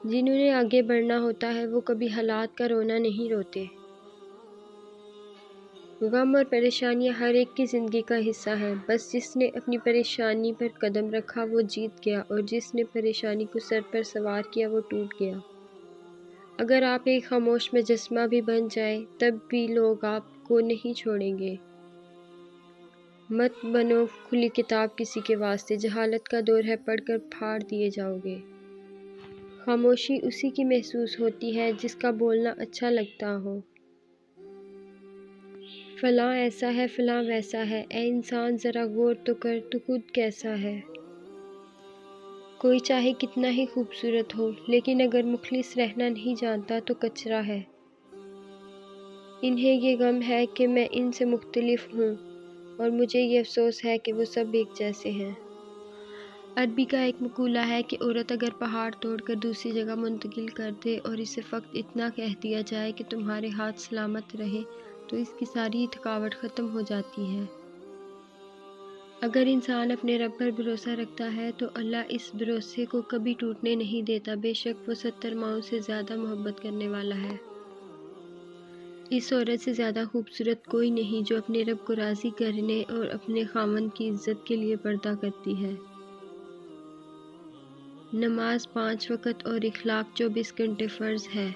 جنہوں نے آگے بڑھنا ہوتا ہے وہ کبھی حالات کا رونا نہیں روتے۔ غم اور پریشانیاں ہر ایک کی زندگی کا حصہ ہیں، بس جس نے اپنی پریشانی پر قدم رکھا وہ جیت گیا اور جس نے پریشانی کو سر پر سوار کیا وہ ٹوٹ گیا۔ اگر آپ ایک خاموش مجسمہ بھی بن جائیں تب بھی لوگ آپ کو نہیں چھوڑیں گے۔ مت بنو کھلی کتاب کسی کے واسطے، جہالت کا دور ہے پڑھ کر پھاڑ دیے جاؤ گے۔ خاموشی اسی کی محسوس ہوتی ہے جس کا بولنا اچھا لگتا ہو۔ فلاں ایسا ہے فلاں ویسا ہے، اے انسان ذرا غور تو کر تو خود کیسا ہے۔ کوئی چاہے کتنا ہی خوبصورت ہو لیکن اگر مخلص رہنا نہیں جانتا تو کچرا ہے۔ انہیں یہ غم ہے کہ میں ان سے مختلف ہوں اور مجھے یہ افسوس ہے کہ وہ سب ایک جیسے ہیں۔ عربی کا ایک مقولہ ہے کہ عورت اگر پہاڑ توڑ کر دوسری جگہ منتقل کر دے اور اسے فقط اتنا کہہ دیا جائے کہ تمہارے ہاتھ سلامت رہے تو اس کی ساری تھکاوٹ ختم ہو جاتی ہے۔ اگر انسان اپنے رب پر بھروسہ رکھتا ہے تو اللہ اس بھروسے کو کبھی ٹوٹنے نہیں دیتا، بے شک وہ 70 ماؤں سے زیادہ محبت کرنے والا ہے۔ اس عورت سے زیادہ خوبصورت کوئی نہیں جو اپنے رب کو راضی کرنے اور اپنے خاوند کی عزت کے لیے پردہ کرتی ہے۔ نماز 5 وقت اور اخلاق 24 گھنٹے فرض ہے۔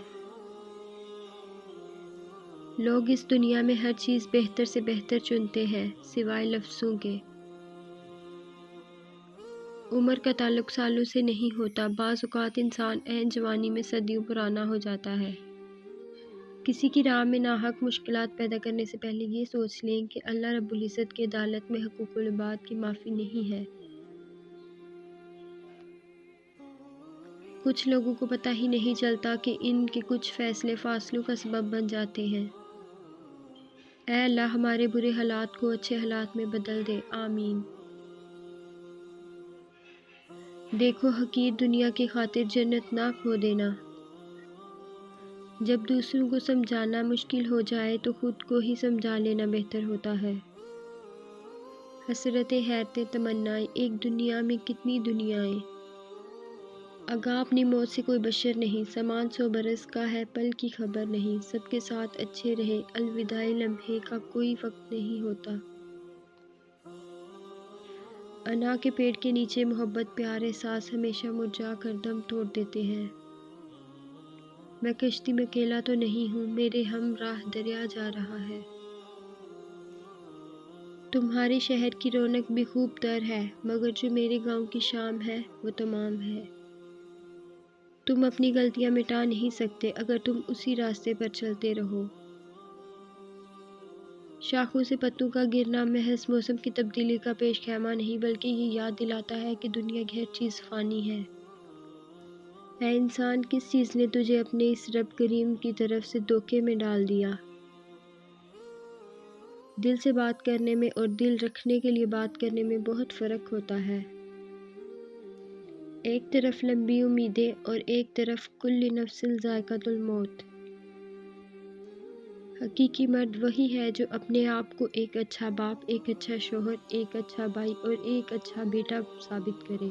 لوگ اس دنیا میں ہر چیز بہتر سے بہتر چنتے ہیں سوائے لفظوں کے۔ عمر کا تعلق سالوں سے نہیں ہوتا، بعض اوقات انسان عین جوانی میں صدیوں پرانا ہو جاتا ہے۔ کسی کی راہ میں ناحق مشکلات پیدا کرنے سے پہلے یہ سوچ لیں کہ اللہ رب العزت کی عدالت میں حقوق العباد کی معافی نہیں ہے۔ کچھ لوگوں کو پتہ ہی نہیں چلتا کہ ان کے کچھ فیصلے فاصلوں کا سبب بن جاتے ہیں۔ اے اللہ ہمارے برے حالات کو اچھے حالات میں بدل دے، آمین۔ دیکھو حقیر دنیا کی خاطر جنت نہ کھو دینا۔ جب دوسروں کو سمجھانا مشکل ہو جائے تو خود کو ہی سمجھا لینا بہتر ہوتا ہے۔ حسرتیں حیرتیں تمنائیں، ایک دنیا میں کتنی دنیائیں۔ آگاہ اپنی موت سے کوئی بشر نہیں، سامان 100 برس کا ہے پل کی خبر نہیں، سب کے ساتھ اچھے رہے الوداعی لمحے کا کوئی وقت نہیں ہوتا۔ انا کے پیڑ کے نیچے محبت پیار احساس ہمیشہ مرجھا کر دم توڑ دیتے ہیں۔ میں کشتی میں اکیلا تو نہیں ہوں، میرے ہمراہ دریا جا رہا ہے۔ تمہارے شہر کی رونق بھی خوب تر ہے مگر جو میرے گاؤں کی شام ہے وہ تمام ہے۔ تم اپنی غلطیاں مٹا نہیں سکتے اگر تم اسی راستے پر چلتے رہو۔ شاخوں سے پتوں کا گرنا محض موسم کی تبدیلی کا پیش خیمہ نہیں بلکہ یہ یاد دلاتا ہے کہ دنیا کی ہر چیز فانی ہے۔ اے انسان کس چیز نے تجھے اپنے اس رب کریم کی طرف سے دھوکے میں ڈال دیا؟ دل سے بات کرنے میں اور دل رکھنے کے لیے بات کرنے میں بہت فرق ہوتا ہے۔ ایک طرف لمبی امیدیں اور ایک طرف کل نفس ذائقۃ الموت۔ حقیقی مرد وہی ہے جو اپنے آپ کو ایک اچھا باپ، ایک اچھا شوہر، ایک اچھا بھائی اور ایک اچھا بیٹا ثابت کرے۔